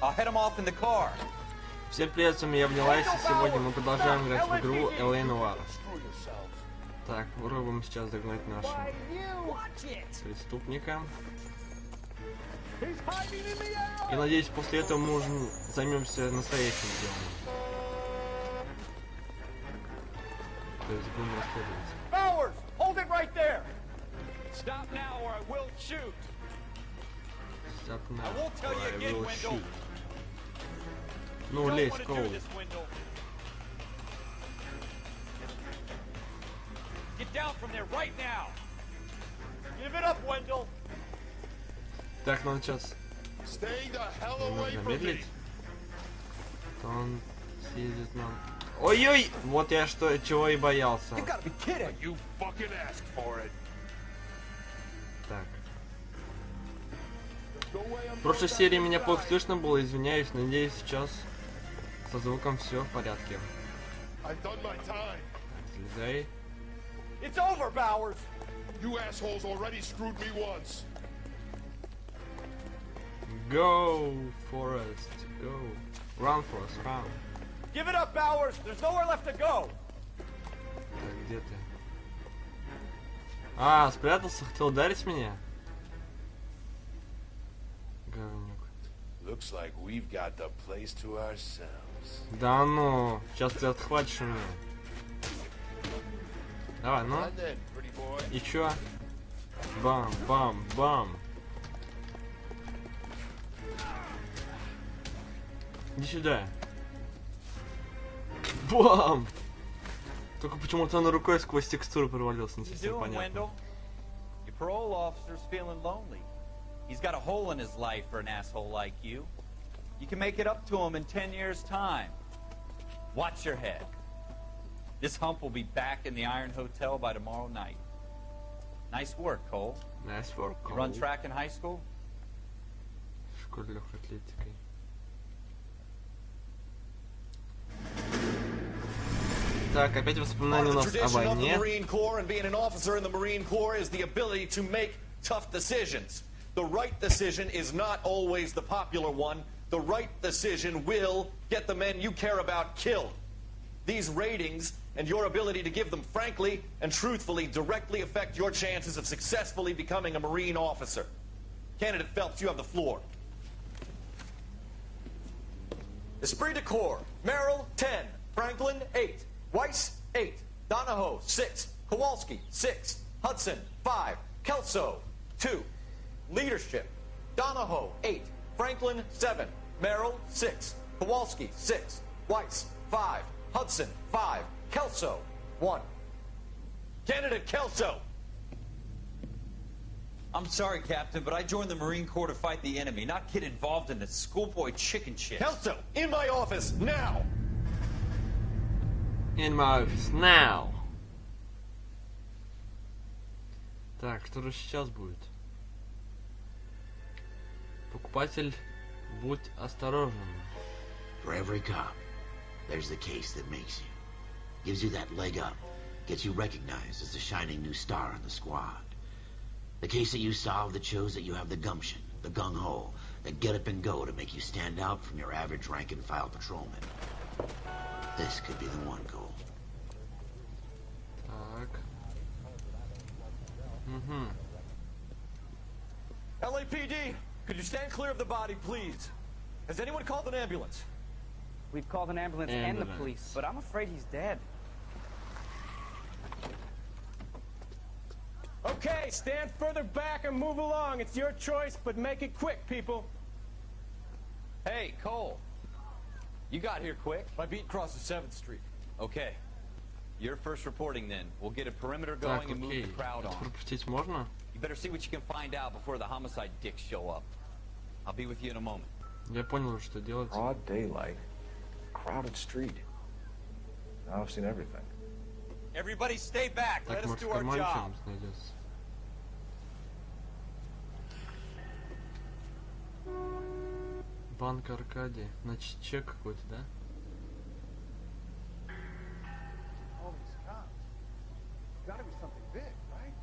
I'll head him off in the car. Всем привет, с вами я L.A, и сегодня мы продолжаем играть в игру L.A. Noire. Так, попробуем сейчас догнать нашего преступника. И надеюсь, после этого мы уже займемся настоящим делом. То есть будем расследовать. Stop now or I will shoot. Stop now, I won't tell you or I again, will Wendell. shoot. Ну, лезь, Коул. Get down from there right now. Give it up, Wendell. Так, надо сейчас нужно медлить. То он съедет нам. Ой-ой! Вот я что, чего и боялся. Так. В прошлой серии меня плохо слышно было, извиняюсь, надеюсь, сейчас со звуком все в порядке. Слезай. It's over, Bowers. You assholes already screwed me once. Go, Forest, go. Run, Forest, run. Give it up, Bowers. There's nowhere left to go. Так, где ты? А, спрятался, хотел ударить меня? Говнюк. Looks like we've got the place to ourselves. Да ну, сейчас ты отхватишь у меня. Давай, ну. И чё? Бам, бам, бам. Иди сюда. Бам! Только почему-то он рукой сквозь текстуру провалился, не совсем понятно. Your parole officer's feeling lonely. He's got a hole in his life for an asshole like you. You can make it up to him in 10 years' time. Watch your head. This hump will be back in the Iron Hotel by tomorrow night. Nice work, Cole. Nice work, Cole. You run track in high school? В школе легкой атлетикой. Так, опять воспоминания у нас о войне. Marine Corps and being an officer in the Marine Corps is the ability to make tough decisions. The right decision is not always the popular one. The right decision will get the men you care about killed. These ratings and your ability to give them frankly and truthfully directly affect your chances of successfully becoming a Marine officer. Candidate Phelps, you have the floor. Esprit de Corps, Merrill, 10. Franklin, 8. Weiss, 8. Donahoe, 6. Kowalski, 6. Hudson, 5. Kelso, 2. Leadership, Donahoe, 8. Franklin, 7. Merrill, 6. Kowalski, 6. Weiss, 5. Hudson, 5. Kelso, 1. Candidate Kelso. I'm sorry, Captain, but I joined the Marine Corps to fight the enemy, not get involved in this schoolboy chicken shit. Kelso, in my office, now! In my office, now! Так, что же сейчас будет? Покупатель, будь осторожен. For every cop, there's the case that makes you. Gives you that leg up. Gets you recognized as the shining new star in the squad. The case that you solved that shows that you have the gumption, the gung-ho, the get up and go to make you stand out from your average rank-and-file patrolman. This could be the one, Cole. Так. LAPD, could you stand clear of the body, please? Has anyone called an ambulance? We've called an ambulance and the police, but I'm afraid he's dead. Okay, stand further back and move along. It's your choice, but make it quick, people. Hey, Cole. You got here quick. My beat crosses 7th Street. Okay. You're first reporting then. We'll get a perimeter Так, going and move окей. the crowd Это on. пропустить можно? You better see what you can find out before the homicide dicks show up. I'll be with you in a moment. Я понял, что делать. Broad daylight, crowded street. Now I've seen everything. Everybody stay back. Так, Let us может, do в our кармане job. что-нибудь найдется. Банк Аркадия. Значит, чек какой-то, да? All these cops. Gotta be something big, right?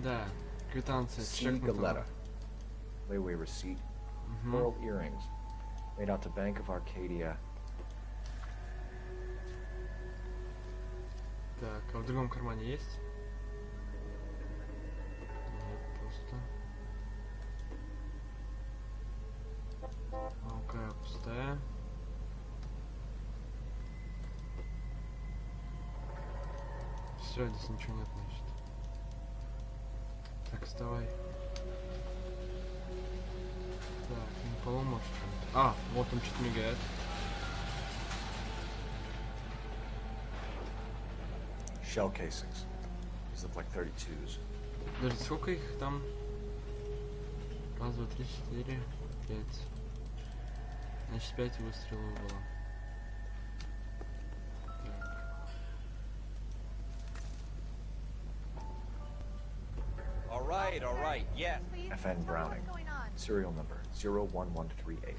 Да, квитанция. C. Чек на Galetta. Layaway receipt. Pearl earrings. Made out to Bank of Arcadia. Так, а в другом кармане есть? Нет, пусто. Ну-ка, пустая. Все, здесь ничего нет, значит. Так, вставай. Так, на полу может что-нибудь. А, вот он что-то мигает. Shell casings. These look like 32s. Даже сколько их там? Раз, два, три, четыре, пять. Значит, 5 выстрелов было. All right, yes. FN Browning. Serial number 01138.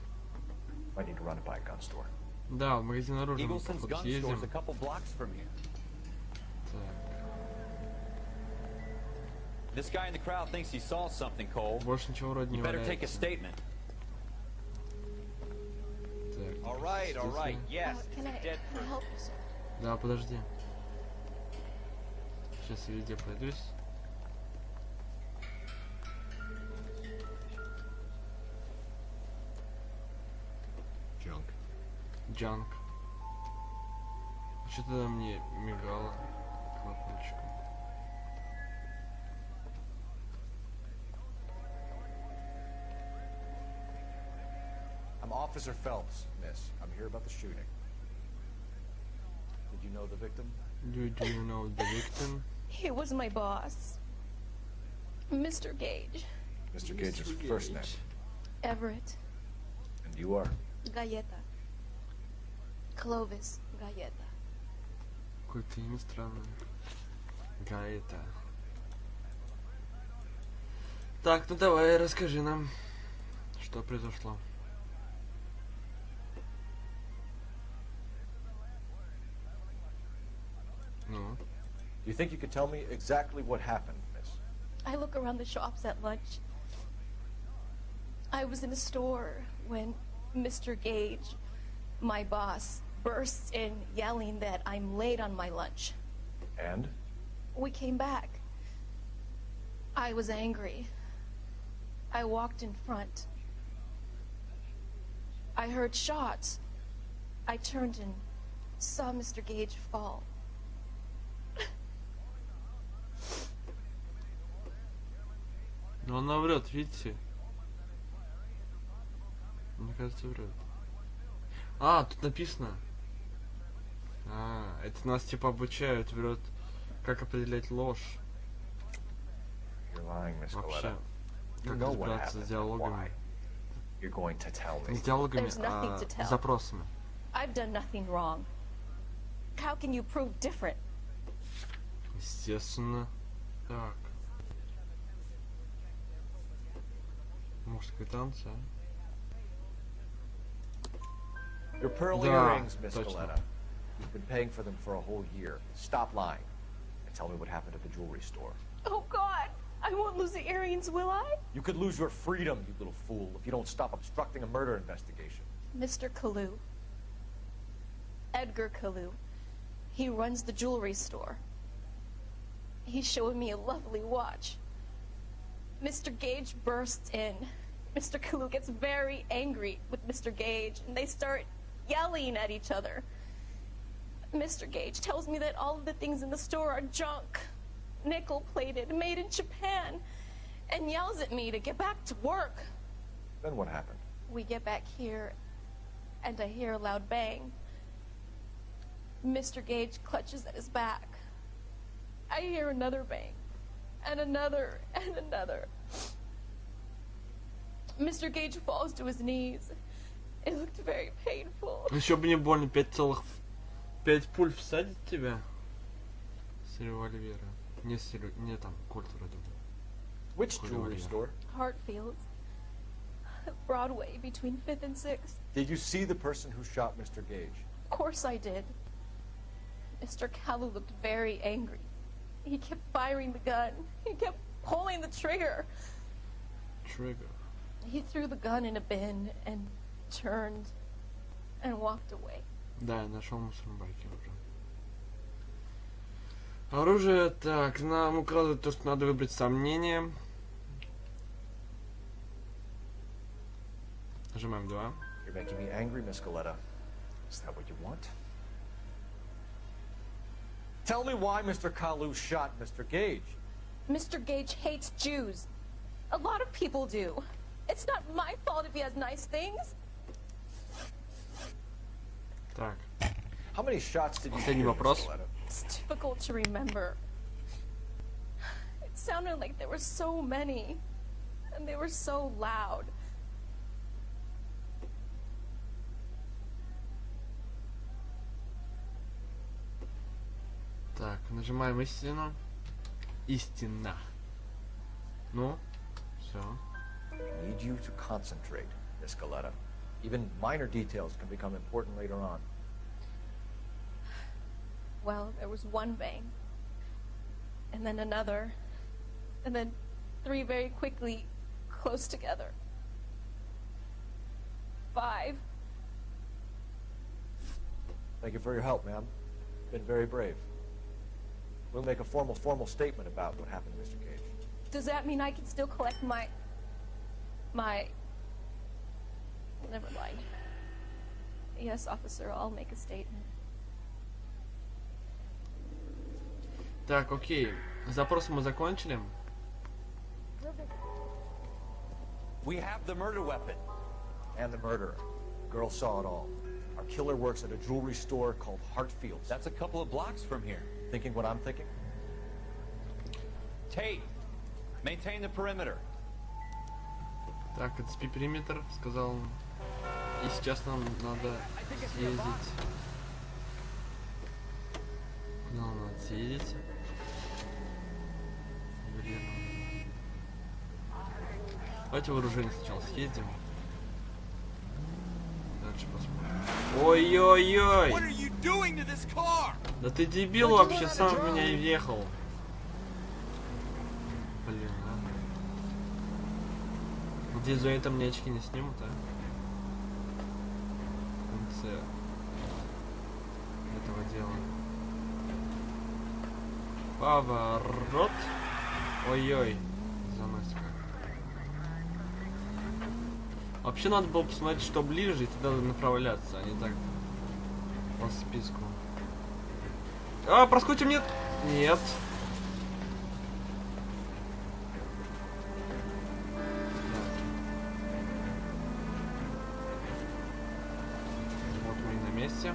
Might need to run it by a gun store. Да, в магазин оружия мы, Eagleson's походу, gun съездим. store's a couple blocks from here. Так. This guy in the crowd thinks he saw something, Cole. Больше ничего вроде не You better take a валяется. statement. Так, All right, yes. Can I help you, sir? Да, подожди. Сейчас я везде пройдусь. Джанк. Что тогда мне мигало колокольчиком? I'm Officer Phelps, miss. I'm here about the shooting. Did you know the victim? Do you know the victim? He was my boss, Mr. Gage. Mr. Gage's first name. Everett. And you are? Galleta. Clovis Galleta. Какое-то имя странное. Гаэта. Так, ну давай, расскажи нам, что произошло. Ну? You think you could tell me exactly what happened, miss? I look around the shops at lunch. I was in a store when Mr. Gage, my boss, bursts in yelling that I'm late on my lunch. And? We came back. I was angry. I walked in front. I heard shots. I turned and saw Mr. Gage fall. Ну она врет, видите? Мне кажется, врет. А, тут написано. А, это нас типа обучают, врет, как определять ложь. You're lying, Miss Вообще, Galetta. You как know what разбираться happened. с диалогами. Why? You're going to tell me. Не с диалогами, There's nothing to а tell. с запросами. I've done nothing wrong. How can you prove different? Естественно. Так. Может, квитанция? Your pearl Да, earrings, Miss точно. Galetta. You've been paying for them for a whole year. Stop lying. And tell me what happened at the jewelry store. Oh, God! I won't lose the earrings, will I? You could lose your freedom, you little fool, if you don't stop obstructing a murder investigation. Mr. Kalu. Edgar Kalu. He runs the jewelry store. He's showing me a lovely watch. Mr. Gage bursts in. Mr. Kalu gets very angry with Mr. Gage, and they start yelling at each other. Mr. Gage tells me that all of the things in the store are junk, nickel-plated, made in Japan, and yells at me to get back to work. Then what happened? We get back here, and I hear a loud bang. Mr. Gage clutches at his back. I hear another bang, and another, and another. Mr. Gage falls to his knees. It looked very painful. Еще бы не больно, 5 пуль всадит тебя с револьвера. Не там, кольт вроде бы. Which jewelry store? Hartfield's. Broadway, between 5th and 6th. Did you see the person who shot Mr. Gage? Of course I did. Mr. Kalu looked very angry. He kept firing the gun. He kept pulling the trigger. Trigger. He threw the gun in a bin and turned and walked away. Да, я нашел мусорные баки уже. Оружие, так, нам указывает то, что надо выбрать сомнение. Нажимаем 2. You're making me angry, Miss Galetta. Is that what you want? Tell me why Mr. Kalu shot Mr. Gage. Mr. Gage hates Jews. A lot of people do. It's not my fault if he has nice things. Так. How many shots did you Последний shoot, вопрос. Miss Galetta? It's difficult to remember. It sounded like there were so many, and they were so loud. Так, нажимаем истину. Истина. Ну, все. I need you to concentrate, Miss Galetta. Even minor details can become important later on. Well, there was one bang, and then another, and then 3 very quickly, close together. 5. Thank you for your help, ma'am. Been very brave. We'll make a formal statement about what happened to Mr. Gage. Does that mean I can still collect my... Never mind. Yes, officer, I'll make a statement. Так, окей. Запрос мы закончили. We have the murder weapon. And the murderer. The girl saw it all. Our killer works at a jewelry store called Hartfield's. That's a couple of blocks from here. Thinking what I'm thinking? Tate, maintain the perimeter. Так, отцепи периметр, сказал он. И сейчас нам надо съездить. Куда нам надо съездить? Ювелирно. Давайте вооружение сначала съездим. Дальше посмотрим. Ой-ой-ой! What are you doing to this car? Да ты дебил вообще, сам в меня и въехал. Блин, а? Надеюсь, за это мне очки не снимут, а? В конце этого дела. Поворот. Ой-ой. Заносит как. Вообще надо было посмотреть, что ближе, и туда направляться, а не так по списку. А, проскочим, нет? Нет. Вот мы и на месте.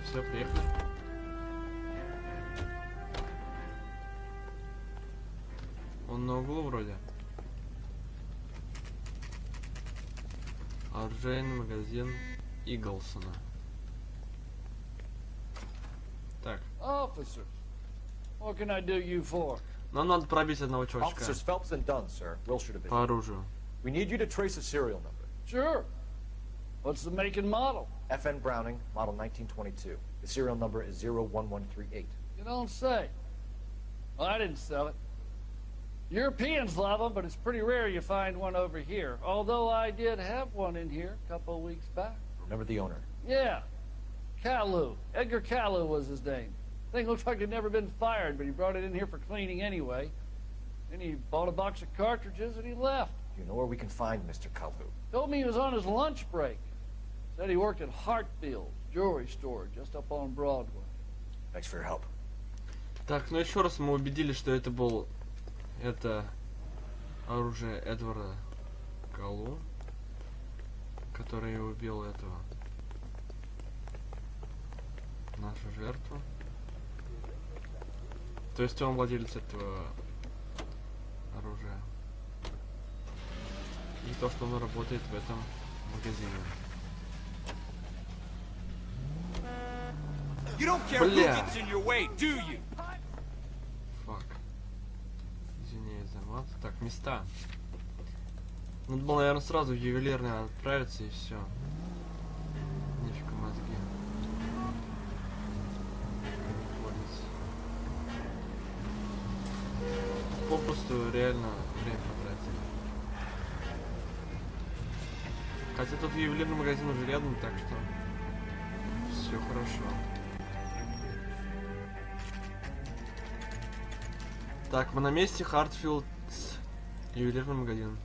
Все, приехали. Он на углу вроде. Оружейный магазин Иглсона. Так. Officers, what can I do you for? Нам надо пробить одного чувачка. Officers Phelps and Dunn, sir. Wilshire Division. По оружию. We need you to trace a serial number. Sure. What's the make and model? FN Browning, model 1922. The serial number is 01138. You don't say. Well, I didn't sell it. Europeans love them, but it's pretty rare you find one over here. Although I did have one in here a couple of weeks back. Remember the owner? Yeah. Kalu. Edgar Kalu was his name. Thing looked like he'd never been fired, but he brought it in here for cleaning anyway. Then he bought a box of cartridges and he left. Do you know where we can find Mr. Kalu? Told me he was on his lunch break. Said he worked at Hartfield's jewelry store just up on Broadway. Thanks for your help. Так, ну еще раз мы убедились, что это был оружие Эдварда Калу, который убил этого нашу жертву. То есть он владелец этого оружия. И то, что он работает в этом магазине. You don't care who gets in your way, do you? Фак. Извиняюсь за мат. Так, места. Надо было, наверное, сразу в ювелирный отправиться и все. Нифига мозги. что реально время потратили. Хотя тут ювелирный магазин уже рядом, так что все хорошо. Так, мы на месте. Хартфилд, ювелирный магазин.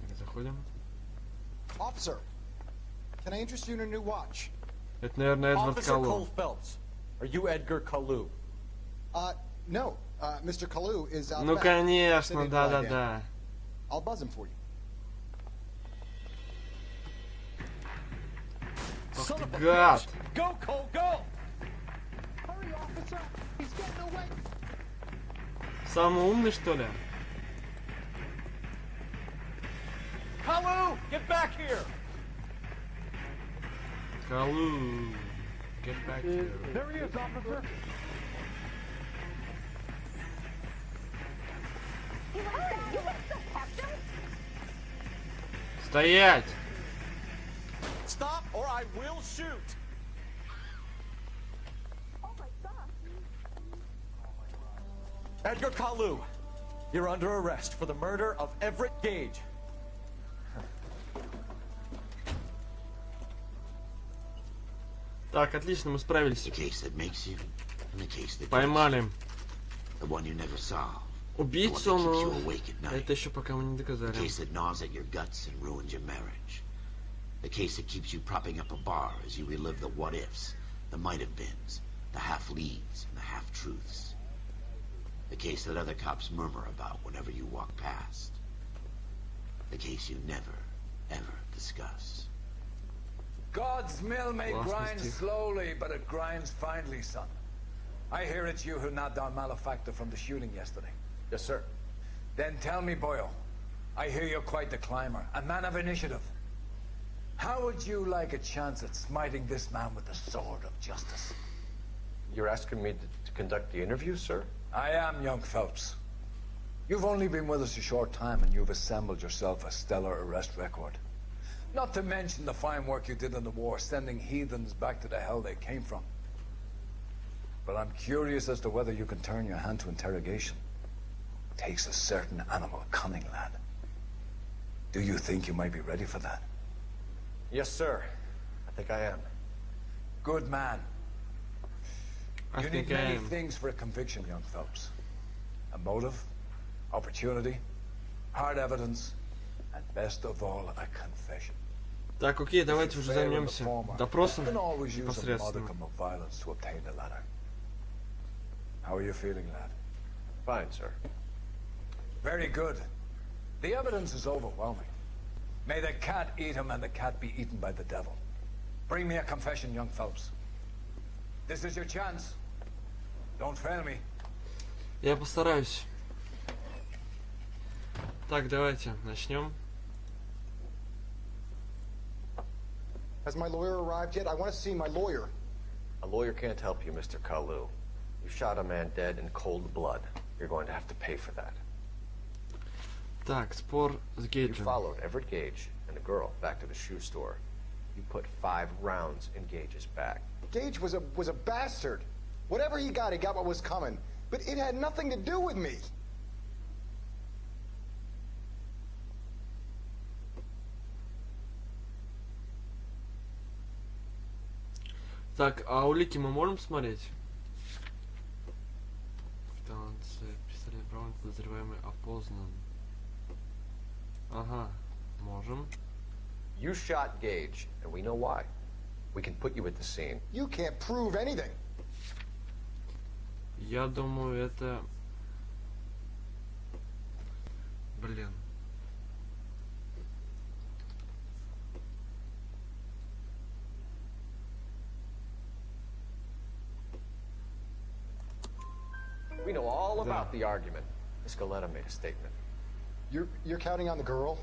Так, заходим. Officer, can I interest you in a new watch? Это, наверное, Эдвард Officer Каллу. Cole Phelps, are you Edgar Kalu? No. Mr. Kalu is out Ну, back, конечно, sitting right да-да-да. I'll buzz him for you. Ох ты гад! Go, Cole, go! Hurry, officer! He's getting away! Самый умный, что ли? Kalu, get back here! Калу. Get back here. There he is, officer. Стоять! Stop or I will shoot. Edgar Kalu, you're under arrest for the murder of Everett Gage. Так, отлично, мы справились. The case that makes you, and the case that Поймали. the one you never solve. Убийцу, The one that keeps но you awake at night. это еще пока мы не The доказали. case that gnaws at your guts and ruins your marriage. The case that keeps you propping up a bar as you relive the what-ifs, the might-have-beens, the half-leads, and the half-truths. The case that other cops murmur about whenever you walk past. The case you never, ever discuss. God's mill may Last grind mistake. slowly, but it grinds finely, son. I hear it's you who nabbed our malefactor from the shooting yesterday. Yes, sir. Then tell me, Boyle, I hear you're quite the climber, a man of initiative. How would you like a chance at smiting this man with the sword of justice? You're asking me to conduct the interview, sir? I am, young Phelps. You've only been with us a short time, and you've assembled yourself a stellar arrest record. Not to mention the fine work you did in the war, sending heathens back to the hell they came from. But I'm curious as to whether you can turn your hand to interrogation. Takes a certain animal cunning, lad. Do you think you might be ready for that? Yes, sir. I think I am. Good man. I You need think I many am. things for a conviction, young Phelps. A motive, opportunity, hard evidence, and best of all, a confession. Так, окей, давайте уже займемся допросом You can always use a непосредственно. modicum of violence to obtain the latter. How are you feeling, lad? Fine, sir. Very good. The evidence is overwhelming. May the cat eat him and the cat be eaten by the devil. Bring me a confession, young Phelps. This is your chance. Don't fail me. Я постараюсь. Так, давайте начнем. Has my lawyer arrived yet? I want to see my lawyer. A lawyer can't help you, Mr. Kalu. You shot a man dead in cold blood. You're going to have to pay for that. Так, спор с You Гейджем. followed Everett Gage and a girl back to the shoe store. You put 5 rounds in Gage's back. Gage was a bastard. Whatever he got what was coming. But it had nothing to do with me. Так, а улики мы можем смотреть? Станция, пистолет Браун, подозреваемый опознан. Ага, можем. You shot Gage, and we know why. We can put you at the scene. You can't prove anything. Я думаю, это... Блин. We know all about the argument. Miss Galetta made a statement. You're counting on the girl?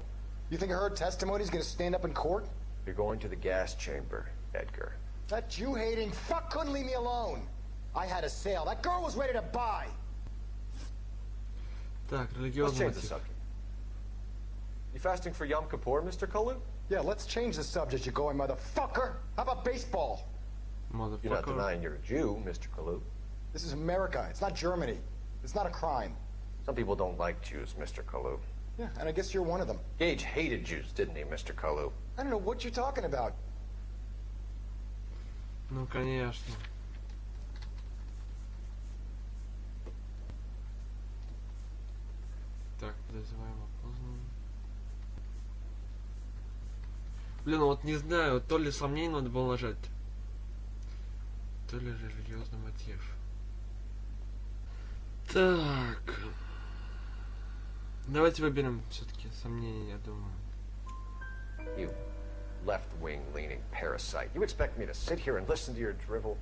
You think her testimony's gonna stand up in court? You're going to the gas chamber, Edgar. That Jew-hating fuck couldn't leave me alone. I had a sale. That girl was ready to buy. Так, Let's религиозный change the мотив. subject. You fasting for Yom Kippur, Mr. Kalu? Yeah, let's change the subject, you going motherfucker. How about baseball? You're not Motherfucker. denying you're a Jew, Mr. Kalu. This is America. It's not Germany. It's not a crime. Some people don't like Jews, Mr. Kalu. Yeah, and I guess you're one of them. Gage hated Jews, didn't he, Mr. Kalu? I don't know what you're talking about. Ну, конечно. Так, подозреваем опознан. Блин, вот не знаю, то ли сомнений надо было нажать, то ли религиозный мотив. Так. Давайте выберем все-таки сомнения, я думаю. You left-wing leaning parasite. You expect me to sit here and listen to your drivel?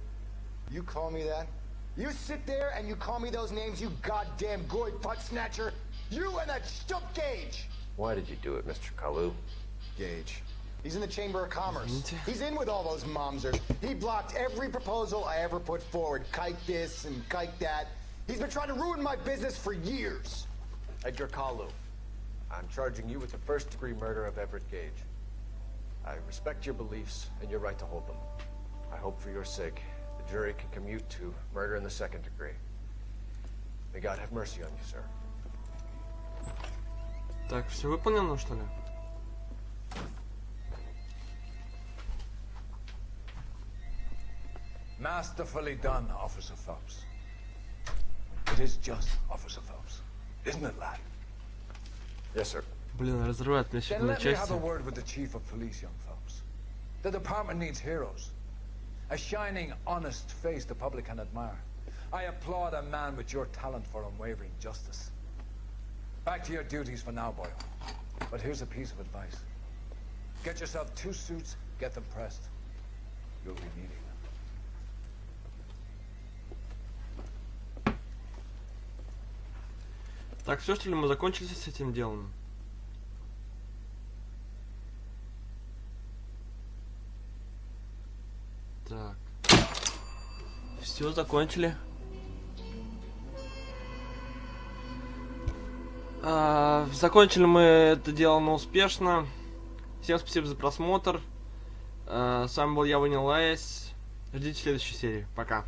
You call me that? You sit there and you call me those names, you goddamn goy butt snatcher? You and that stump Gage! Why did you do it, Mr. Kalu? Gage. He's in the Chamber of Commerce. He's in with all those momsers. He blocked every proposal I ever put forward. Kite this and kite that. He's been trying to ruin my business for years. Edgar Kalu, I'm charging you with the first-degree murder of Everett Gage. I respect your beliefs and your right to hold them. I hope for your sake the jury can commute to murder in the second degree. May God have mercy on you, sir. Так, все выполнено, что ли? Masterfully done, Officer Phelps. It is just, Officer Phelps. Isn't it, lad? Yes, sir. Блин, разрывает меня Then на let me have части. a word with the Chief of Police, young Phelps. The department needs heroes. A shining, honest face the public can admire. I applaud a man with your talent for unwavering justice. Back to your duties for now, boy. But here's a piece of advice. Get yourself 2 suits, get them pressed. You'll be needing them. Так, все, что ли, мы закончили с этим делом? Так. Все, закончили. Закончили мы это дело успешно. Всем спасибо за просмотр. С вами был я, L.A. Ждите следующей серии. Пока.